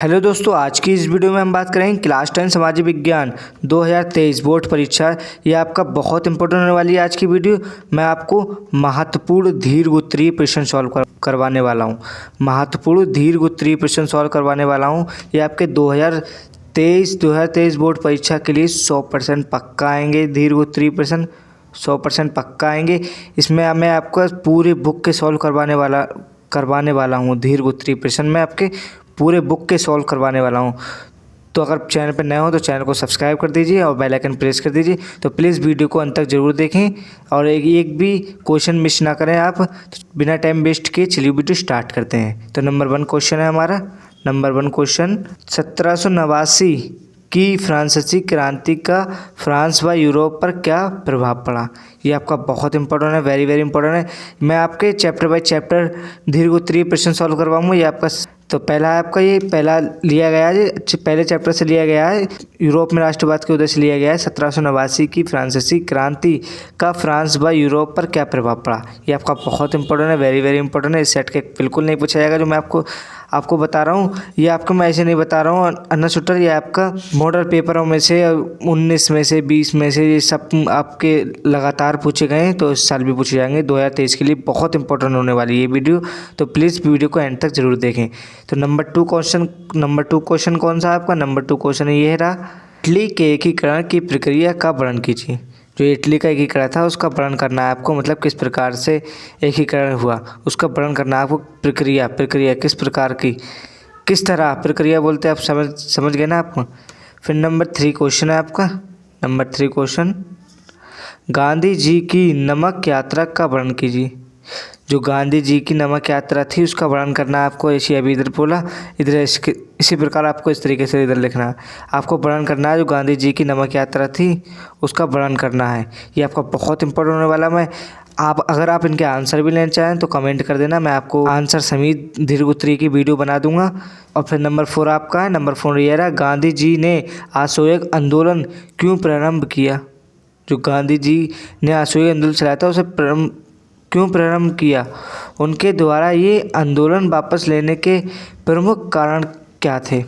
Hello दोस्तों, आज की इस वीडियो में हम बात करेंगे क्लास 10 सामाजिक विज्ञान 2023 बोर्ड परीक्षा। ये आपका बहुत इंपॉर्टेंट होने वाली है आज की वीडियो। मैं आपको महत्वपूर्ण दीर्घ-उत्तरीय प्रश्न सॉल्व करवाने वाला हूँ। महत्वपूर्ण दीर्घ-उत्तरीय प्रश्न सॉल्व करवाने वाला हूँ। ये आपके 2023 बोर्ड परीक्षा के लिए 100% पक्का आएंगे। दीर्घ-उत्तरीय प्रश्न 100% पक्का आएंगे। इसमें मैं आपको पूरे बुक के सॉल्व करवाने वाला हूँ। दीर्घ-उत्तरीय प्रश्न में आपके पूरे बुक के सॉल्व करवाने वाला हूँ। तो अगर चैनल पर नए हो तो चैनल को सब्सक्राइब कर दीजिए और बेल आइकन प्रेस कर दीजिए। तो प्लीज़ वीडियो को अंत तक ज़रूर देखें और एक भी क्वेश्चन मिस ना करें आप। तो बिना टाइम वेस्ट किए चलिए वीडियो स्टार्ट करते हैं। तो नंबर 1 क्वेश्चन है हमारा। नंबर 1 क्वेश्चन, 1789 की फ्रांसीसी क्रांति का फ्रांस व यूरोप पर क्या प्रभाव पड़ा। ये आपका बहुत इंपॉर्टेंट है, वेरी वेरी इंपॉर्टेंट है। मैं आपके चैप्टर बाय चैप्टर दीर्घ-उत्तरीय प्रश्न सॉल्व करवाऊंगा। ये आपका तो पहला आपका ये पहला लिया गया है, पहले चैप्टर से लिया गया है। यूरोप में राष्ट्रवाद के उदय से लिया गया है। 1789 की फ्रांसीसी क्रांति का फ्रांस व यूरोप पर क्या प्रभाव पड़ा। ये आपका बहुत इंपॉर्टेंट है, वेरी वेरी इंपॉर्टेंट है। इस सेट के बिल्कुल नहीं पूछा जाएगा जो मैं आपको बता रहा हूँ। ये आपको मैं ऐसे नहीं बता रहा हूँ अन्ना शूटर। ये आपका मॉडल पेपरों में से 19 में से 20 में से ये सब आपके लगातार पूछे गए हैं। तो इस साल भी पूछे जाएंगे। 2023 के लिए बहुत इंपॉर्टेंट होने वाली ये वीडियो। तो प्लीज़ वीडियो को एंड तक जरूर देखें। तो नंबर 2 क्वेश्चन कौन सा आपका। नंबर 2 क्वेश्चन ये रहा, इटली के एकीकरण की प्रक्रिया का वर्णन कीजिए। जो इटली का एकीकरण था उसका वर्णन करना है आपको, मतलब किस प्रकार से एकीकरण हुआ उसका वर्णन करना है आपको। प्रक्रिया किस प्रकार की, किस तरह प्रक्रिया बोलते हैं आप समझ गए ना आपको। फिर नंबर 3 क्वेश्चन है आपका। नंबर 3 क्वेश्चन, गांधी जी की नमक यात्रा का वर्णन कीजिए। जो गांधी जी की नमक यात्रा थी उसका वर्णन करना है आपको। ऐसी अभी इधर बोला, इधर इसी प्रकार आपको इस तरीके से इधर लिखना है। आपको वर्णन करना है जो गांधी जी की नमक यात्रा थी उसका वर्णन करना है। ये आपका बहुत इंपॉर्टेंट होने वाला। अगर आप इनके आंसर भी लेना चाहें तो कमेंट कर देना, मैं आपको आंसर समेत दीर्घ-उत्तरीय की वीडियो बना दूंगा। और फिर नंबर 4 आपका है। नंबर 4 ये रहा, गांधी जी ने असहयोग आंदोलन क्यों प्रारंभ किया। जो गांधी जी ने असहयोग आंदोलन चलाया था उसे क्यों प्रारंभ किया, उनके द्वारा ये आंदोलन वापस लेने के प्रमुख कारण क्या थे।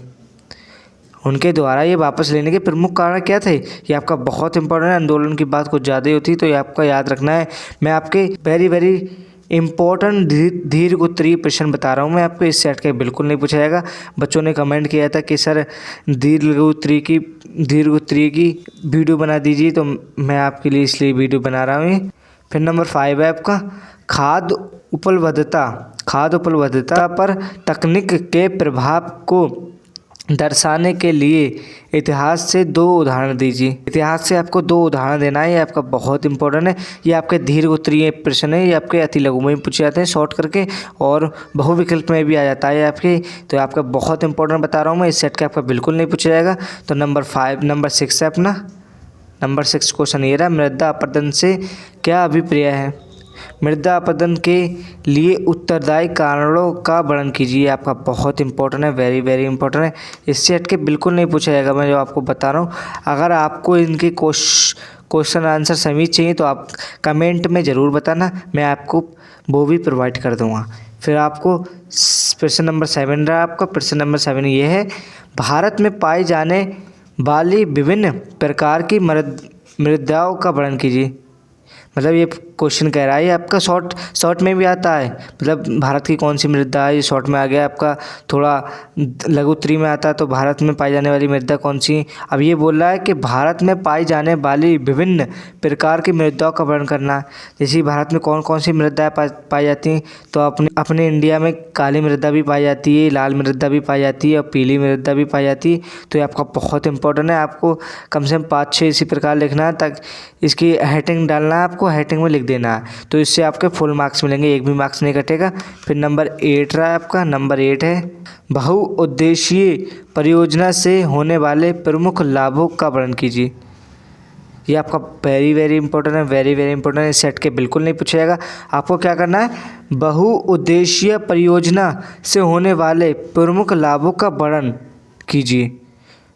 उनके द्वारा ये वापस लेने के प्रमुख कारण क्या थे। ये आपका बहुत इंपॉर्टेंट है। आंदोलन की बात कुछ ज़्यादा ही होती है तो ये आपका याद रखना है। मैं आपके वेरी वेरी इंपॉर्टेंट दीर्घ-उत्तरीय प्रश्न बता रहा हूँ मैं आपको। इस सेट का बिल्कुल नहीं पूछा जाएगा। बच्चों ने कमेंट किया था कि सर दीर्घ-उत्तरीय की वीडियो बना दीजिए, तो मैं आपके लिए इसलिए वीडियो बना रहा हूँ। फिर नंबर 5 है आपका, खाद्य उपलब्धता पर तकनीक के प्रभाव को दर्शाने के लिए इतिहास से 2 उदाहरण दीजिए। इतिहास से आपको 2 उदाहरण देना है। ये आपका बहुत इंपॉर्टेंट है। ये आपके दीर्घ-उत्तरीय प्रश्न है। ये आपके अति लघु में भी पूछे जाते हैं शॉर्ट करके, और बहुविकल्प में भी आ जाता है आपके। तो आपका बहुत इंपॉर्टेंट बता रहा हूँ मैं। इस सेट का आपका बिल्कुल नहीं पूछा जाएगा। तो नंबर 6 है अपना। नंबर 6 क्वेश्चन ये रहा, मृदा अपरदन से क्या अभिप्राय है। मृदा अपरदन के लिए उत्तरदायी कारणों का वर्णन कीजिए। आपका बहुत इंपॉर्टेंट है, वेरी वेरी इंपॉर्टेंट है। इससे हट के बिल्कुल नहीं पूछा जाएगा मैं जो आपको बता रहा हूँ। अगर आपको इनके क्वेश्चन आंसर समीट चाहिए तो आप कमेंट में ज़रूर बताना, मैं आपको वो भी प्रोवाइड कर दूँगा। फिर आपको प्रश्न नंबर 7 रहा आपका। प्रश्न नंबर 7 ये है, भारत में पाई जाने वाली विभिन्न प्रकार की मृदाओं का वर्णन कीजिए। मतलब ये क्वेश्चन कह रहा है, ये आपका शॉर्ट में भी आता है। मतलब भारत की कौन सी मृदा है, ये शॉर्ट में आ गया आपका। थोड़ा लघु-उत्तरीय में आता है तो भारत में पाई जाने वाली मृदा कौन सी। अब ये बोल रहा है कि भारत में पाई जाने वाली विभिन्न प्रकार की मृदाओं का वर्णन करना है। जैसे भारत में कौन कौन सी मृदाएँ पाई जाती हैं, तो अपने इंडिया में काली मृदा भी पाई जाती है, लाल मृदा भी पाई जाती है और पीली मृदा भी पाई जाती है। तो ये आपका बहुत इंपॉर्टेंट है। आपको कम से कम 5-6 इसी प्रकार लिखना है, तक इसकी हेडिंग डालना है आपको, हेडिंग में लिख देना है। तो इससे आपके फुल मार्क्स मिलेंगे, एक भी मार्क्स नहीं कटेगा। फिर नंबर 8 रहा है आपका। नंबर 8 है, बहुउद्देशीय परियोजना से होने वाले प्रमुख लाभों का वर्णन कीजिए। ये आपका वेरी वेरी इंपॉर्टेंट है, वेरी वेरी इंपॉर्टेंट है। इस सेट के बिल्कुल नहीं पूछा जाएगा। आपको क्या करना है, बहुउद्देशीय परियोजना से होने वाले प्रमुख लाभों का वर्णन कीजिए।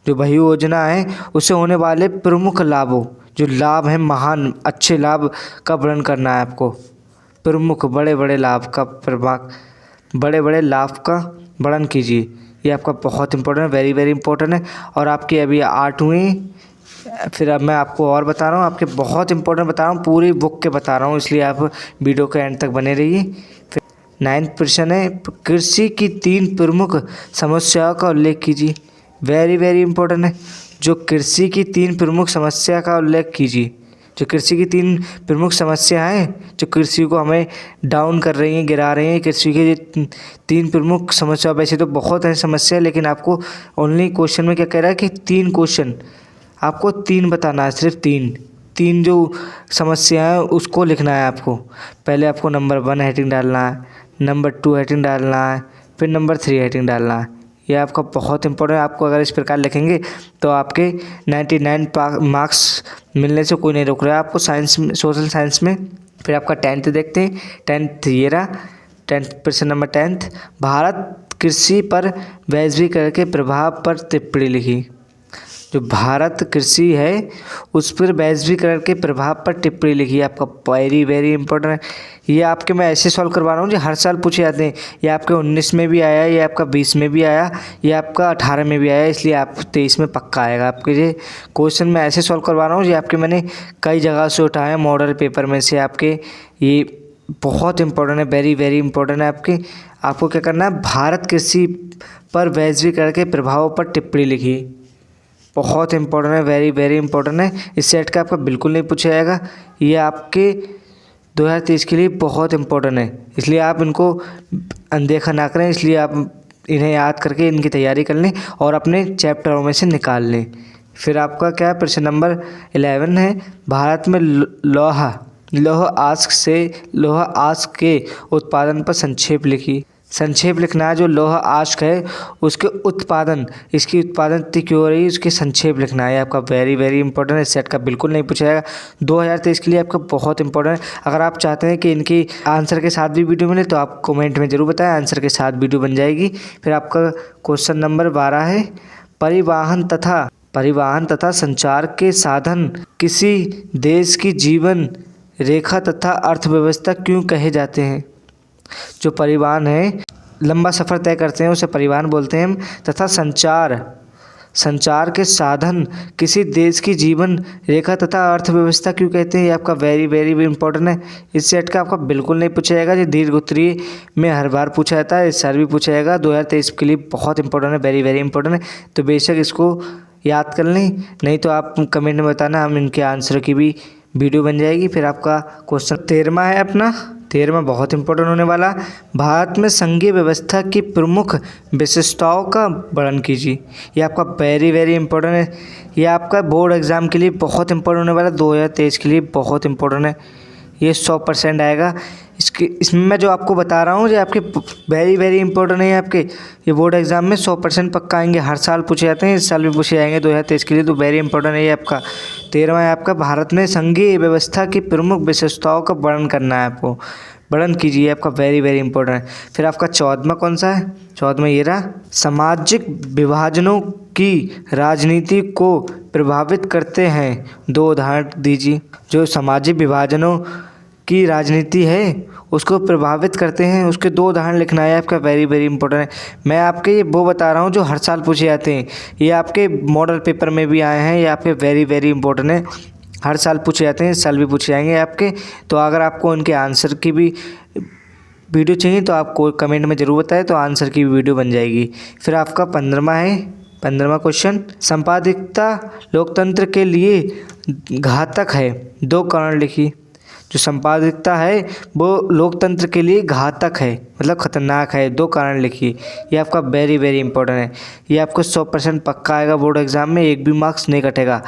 जो बहुयोजना है उससे होने वाले प्रमुख लाभों, जो लाभ हैं, महान अच्छे लाभ का वर्णन करना है आपको। प्रमुख बड़े बड़े लाभ का वर्णन कीजिए। ये आपका बहुत इंपॉर्टेंट है, वेरी वेरी इंपॉर्टेंट है। और आपके अभी 8वीं, फिर अब मैं आपको और बता रहा हूँ, आपके बहुत इंपॉर्टेंट बता रहा हूँ, पूरी बुक के बता रहा हूँ, इसलिए आप वीडियो के एंड तक बने रहिए। फिर 9th प्रश्न है, कृषि की 3 प्रमुख समस्याओं का उल्लेख कीजिए। वेरी वेरी इंपॉर्टेंट है। जो कृषि की 3 प्रमुख समस्या का उल्लेख कीजिए। जो कृषि की 3 प्रमुख समस्या हैं जो कृषि को हमें डाउन कर रही हैं, गिरा रही हैं, कृषि की 3 प्रमुख समस्या, वैसे तो बहुत है समस्या, लेकिन आपको ओनली क्वेश्चन में क्या कह रहा है कि 3 क्वेश्चन आपको 3 बताना है, सिर्फ 3 जो समस्या है उसको लिखना है आपको। पहले आपको नंबर 1 हेडिंग डालना है, नंबर 2 हेडिंग डालना है, फिर नंबर 3 हेडिंग डालना है। ये आपका बहुत इंपॉर्टेंट है। आपको अगर इस प्रकार लिखेंगे तो आपके 99 मार्क्स मिलने से कोई नहीं रोक रहा है आपको साइंस में, सोशल साइंस में। फिर आपका 10th देखते हैं। 10th ये रहा, 10th प्रश्न नंबर 10th, भारत कृषि पर वैश्वीकरण के प्रभाव पर टिप्पणी लिखी। जो भारत कृषि है उस पर वैश्वीकरण के प्रभाव पर टिप्पणी लिखी। आपका वेरी वेरी इंपॉर्टेंट है। ये आपके मैं ऐसे सॉल्व करवा रहा हूँ जो हर साल पूछे जाते हैं। ये आपके 19 में भी आया, ये आपका 20 में भी आया, ये आपका 18 में भी आया, इसलिए आप 23 में पक्का आएगा। आपके ये क्वेश्चन मैं ऐसे सॉल्व करवा रहा हूँ ये आपके मैंने कई जगह से उठाए हैं, मॉडल पेपर में से आपके। ये बहुत इंपॉर्टेंट है, वेरी वेरी इंपॉर्टेंट है। आपको क्या करना है, भारत कृषि पर वैश्वीकरण के प्रभाव पर टिप्पणी लिखी। बहुत इंपॉर्टेंट है, वेरी वेरी इंपॉर्टेंट है। इस सेट का आपका बिल्कुल नहीं पूछा जाएगा। ये आपके 2023 के लिए बहुत इंपॉर्टेंट है, इसलिए आप इनको अनदेखा ना करें। इसलिए आप इन्हें याद करके इनकी तैयारी कर लें और अपने चैप्टरों में से निकाल लें। फिर आपका क्या प्रश्न नंबर 11 है, भारत में लौह आश्क के उत्पादन पर संक्षेप लिखी। संक्षेप लिखना है। जो लौह आश्क है उसके उत्पादन, इसकी उत्पादन क्यों हो रही है, उसके संक्षेप लिखना है। आपका वेरी वेरी इंपॉर्टेंट है। सेट का बिल्कुल नहीं पूछा जाएगा। 2023 के लिए आपका बहुत इंपॉर्टेंट है। अगर आप चाहते हैं कि इनकी आंसर के साथ भी वीडियो मिले तो आप कमेंट में ज़रूर बताएं, आंसर के साथ वीडियो बन जाएगी। फिर आपका क्वेश्चन नंबर 12 है, परिवहन तथा संचार के साधन किसी देश की जीवन रेखा तथा अर्थव्यवस्था क्यों कहे जाते हैं। जो परिवहन है, लंबा सफ़र तय करते हैं उसे परिवहन बोलते हैं हम। तथा संचार के साधन किसी देश की जीवन रेखा तथा अर्थव्यवस्था क्यों कहते हैं। ये आपका वेरी वेरी इंपॉर्टेंट है। इस सेट का आपका बिल्कुल नहीं पूछा जाएगा। ये दीर्घ उत्तरीय में हर बार पूछा जाता है, इस साल भी पूछा जाएगा। 2023 के लिए बहुत इंपॉर्टेंट है, वेरी वेरी इंपॉर्टेंट है। तो बेशक इसको याद कर लें, नहीं तो आप कमेंट में बताना, हम इनके आंसर की भी वीडियो बन जाएगी। फिर आपका क्वेश्चन 13वां है अपना, 13वां बहुत इंपॉर्टेंट होने वाला। भारत में संघीय व्यवस्था की प्रमुख विशेषताओं का वर्णन कीजिए। ये आपका वेरी वेरी इंपॉर्टेंट है। ये आपका बोर्ड एग्जाम के लिए बहुत इंपॉर्टेंट होने वाला है, 2023 के लिए बहुत इंपॉर्टेंट है। ये 100% आएगा। इसमें मैं जो आपको बता रहा हूँ ये आपके वेरी वेरी इंपॉर्टेंट है। आपके ये बोर्ड एग्जाम में 100% पक्का आएंगे, हर साल पूछे जाते हैं, इस साल भी पूछे जाएंगे 2023 के लिए, तो वेरी इंपॉर्टेंट है। ये आपका 13वां है आपका, भारत में संघीय व्यवस्था की प्रमुख विशेषताओं का वर्णन करना है आपको, वर्णन कीजिए। आपका वेरी वेरी इंपॉर्टेंट है। फिर आपका 14वां कौन सा है, 14वां ये रहा, सामाजिक विभाजनों की राजनीति को प्रभावित करते हैं, 2 उदाहरण दीजिए। जो सामाजिक विभाजनों की राजनीति है उसको प्रभावित करते हैं, उसके 2 उदाहरण लिखना है। आपका वेरी वेरी इंपॉर्टेंट है। मैं आपके ये वो बता रहा हूँ जो हर साल पूछे जाते हैं, ये आपके मॉडल पेपर में भी आए हैं, ये आपके वेरी वेरी इंपॉर्टेंट है, हर साल पूछे जाते हैं, इस साल भी पूछे जाएंगे आपके। तो अगर आपको इनके आंसर की भी वीडियो चाहिए तो आपको कमेंट में ज़रूर बताएं, तो आंसर की वीडियो बन जाएगी। फिर आपका 15वां है, 15वां क्वेश्चन, संपादिकता लोकतंत्र के लिए घातक है, 2 कारण लिखिए। जो संपादिकता है वो लोकतंत्र के लिए घातक है, मतलब खतरनाक है, 2 कारण लिखिए। ये आपका वेरी वेरी इंपॉर्टेंट है। ये आपको 100% पक्का आएगा बोर्ड एग्जाम में, 1 भी मार्क्स नहीं कटेगा।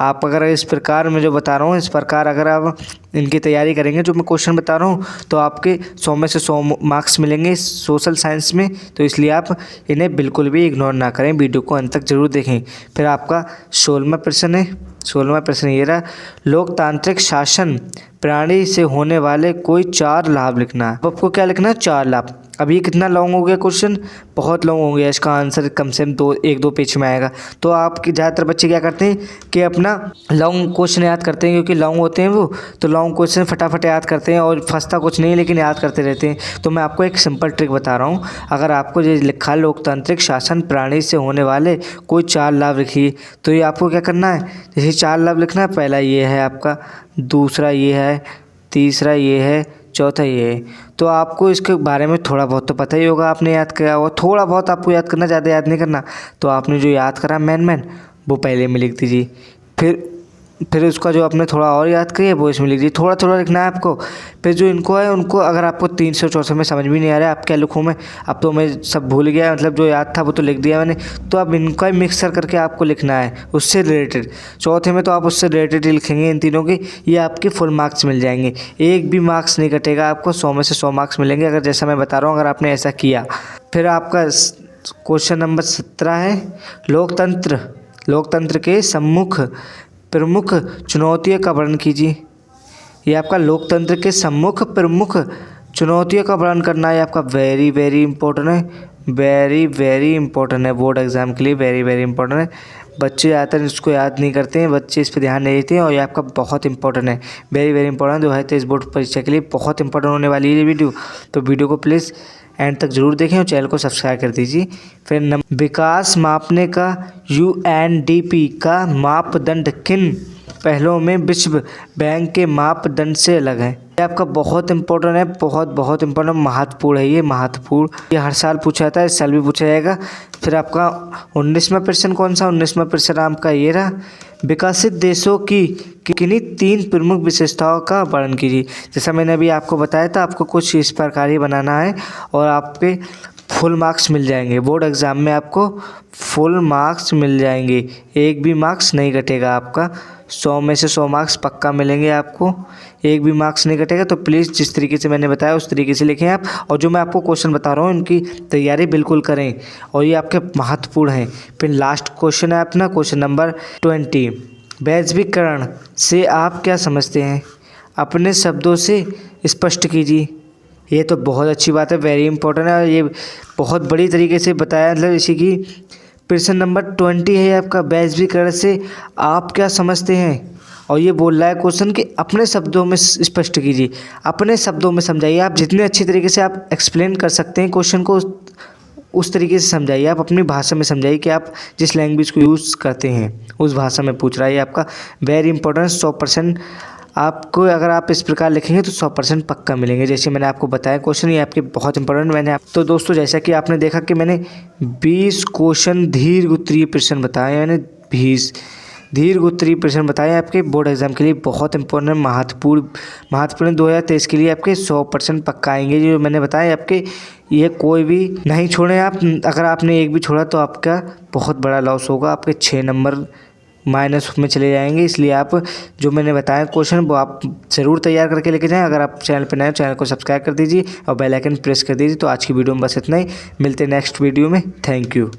आप अगर इस प्रकार मैं जो बता रहा हूँ इस प्रकार अगर आप इनकी तैयारी करेंगे, जो मैं क्वेश्चन बता रहा हूँ, तो आपके 100 में से 100 मार्क्स मिलेंगे सोशल साइंस में। तो इसलिए आप इन्हें बिल्कुल भी इग्नोर ना करें, वीडियो को अंत तक जरूर देखें। फिर आपका 16वां प्रश्न है, 16वां प्रश्न ये रहा, लोकतांत्रिक शासन प्रणाली से होने वाले कोई 4 लाभ लिखना है। आपको क्या लिखना है, 4 लाभ। अब ये कितना लॉन्ग हो गया क्वेश्चन, बहुत लॉन्ग हो गया, इसका आंसर कम से कम 1-2 पेज में आएगा। तो आपके ज़्यादातर बच्चे क्या करते हैं कि अपना लॉन्ग क्वेश्चन याद करते हैं, क्योंकि लॉन्ग होते हैं वो, तो लॉन्ग क्वेश्चन फटाफट याद करते हैं और फंसता कुछ नहीं, लेकिन याद करते रहते हैं। तो मैं आपको एक सिंपल ट्रिक बता रहा हूँ। अगर आपको ये लिखा लोकतांत्रिक शासन प्रणाली से होने वाले कोई 4 लाभ लिखिए, तो ये आपको क्या करना है, जैसे 4 लाभ लिखना है। पहला ये है आपका, दूसरा ये है, तीसरा ये है, चौथा ये है। तो आपको इसके बारे में थोड़ा बहुत तो पता ही होगा, आपने याद किया होगा, थोड़ा बहुत आपको याद करना, ज़्यादा याद नहीं करना। तो आपने जो याद करा मेन वो पहले में लिख दीजिए, फिर उसका जो आपने थोड़ा और याद किया वो इसमें लिख दीजिए। थोड़ा थोड़ा लिखना है आपको। फिर जो इनको है उनको, अगर आपको 364 में समझ भी नहीं आ रहा है आप क्या लिखूँ मैं, अब तो मैं सब भूल गया, मतलब जो याद था वो तो लिख दिया मैंने। तो अब इनका ही मिक्सर करके आपको लिखना है उससे रिलेटेड। चौथे में तो आप उससे रिलेटेड ही लिखेंगे इन तीनों के, ये आपके फुल मार्क्स मिल जाएंगे, एक भी मार्क्स नहीं कटेगा आपको, 100 में से 100 मार्क्स मिलेंगे, अगर जैसा मैं बता रहा हूँ अगर आपने ऐसा किया। फिर आपका क्वेश्चन नंबर 17 है, लोकतंत्र के सम्मुख प्रमुख चुनौतियों का वर्णन कीजिए। ये आपका लोकतंत्र के सम्मुख प्रमुख चुनौतियों का वर्णन करना है, आपका वेरी वेरी इंपॉर्टेंट है, वेरी इंपॉर्टेंट है, बोर्ड एग्जाम के लिए वेरी इंपॉर्टेंट है। बच्चे ज़्यादातर इसको याद नहीं करते हैं, बच्चे इस पर ध्यान नहीं देते हैं, और ये आपका बहुत इंपॉर्टेंट है, वेरी इंपॉर्टेंट। 2023 बोर्ड परीक्षा के लिए बहुत इंपॉर्टेंट होने वाली है ये वीडियो। तो वीडियो को प्लीज़ एंड तक जरूर देखें और चैनल को सब्सक्राइब कर दीजिए। फिर विकास मापने का UNDP का मापदंड किन पहलुओं में विश्व बैंक के मापदंड से अलग है। ये आपका बहुत इंपॉर्टेंट है, बहुत इंपॉर्टेंट, महत्वपूर्ण है, ये महत्वपूर्ण, ये हर साल पूछा जाता है, इस साल भी पूछा जाएगा। फिर आपका 19वां प्रश्न कौन सा, 19वां प्रश्न आपका ये रहा, विकसित देशों की किन्हीं 3 प्रमुख विशेषताओं का वर्णन कीजिए। जैसा मैंने अभी आपको बताया था, आपको कुछ इस प्रकार ही बनाना है और आपके फुल मार्क्स मिल जाएंगे। बोर्ड एग्ज़ाम में आपको फुल मार्क्स मिल जाएंगे, एक भी मार्क्स नहीं कटेगा आपका, 100 में से 100 मार्क्स पक्का मिलेंगे आपको, एक भी मार्क्स नहीं कटेगा। तो प्लीज़ जिस तरीके से मैंने बताया उस तरीके से लिखें आप, और जो मैं आपको क्वेश्चन बता रहा हूँ उनकी तैयारी बिल्कुल करें, और ये आपके महत्वपूर्ण हैं। फिर लास्ट क्वेश्चन है अपना, क्वेश्चन नंबर 20, वैश्वीकरण से आप क्या समझते हैं, अपने शब्दों से स्पष्ट कीजिए। ये तो बहुत अच्छी बात है, वेरी इंपॉर्टेंट है, ये बहुत बड़ी तरीके से बताया, मतलब इसी की प्रश्न नंबर 20 है आपका, वैश्वीकरण से आप क्या समझते हैं। और ये बोल रहा है क्वेश्चन कि अपने शब्दों में स्पष्ट कीजिए, अपने शब्दों में समझाइए। आप जितने अच्छी तरीके से आप एक्सप्लेन कर सकते हैं क्वेश्चन को, उस तरीके से समझाइए, आप अपनी भाषा में समझाइए कि आप जिस लैंग्वेज को यूज़ करते हैं उस भाषा में पूछ रहा है। आपका वेरी इंपॉर्टेंट, 100% आपको अगर आप इस प्रकार लिखेंगे तो 100% पक्का मिलेंगे। जैसे मैंने आपको बताया क्वेश्चन, ये आपके बहुत इंपॉर्टेंट तो दोस्तों जैसा कि आपने देखा कि मैंने 20 क्वेश्चन दीर्घ उत्तरीय प्रश्न बताए, मैंने 20 दीर्घ उत्तरीय प्रश्न बताए आपके बोर्ड एग्जाम के लिए, बहुत इंपॉर्टेंट, महत्वपूर्ण 2023 के लिए आपके 100% पक्का आएंगे। जो मैंने बताया आपके, ये कोई भी नहीं छोड़े आप, अगर आपने एक भी छोड़ा तो आपका बहुत बड़ा लॉस होगा, आपके 6 नंबर माइनस में चले जाएंगे। इसलिए आप जो मैंने बताया क्वेश्चन वो आप ज़रूर तैयार करके लेके जाएं। अगर आप चैनल पर नए हो, चैनल को सब्सक्राइब कर दीजिए और बेल आइकन प्रेस कर दीजिए। तो आज की वीडियो में बस इतना ही, मिलते हैं नेक्स्ट वीडियो में, थैंक यू।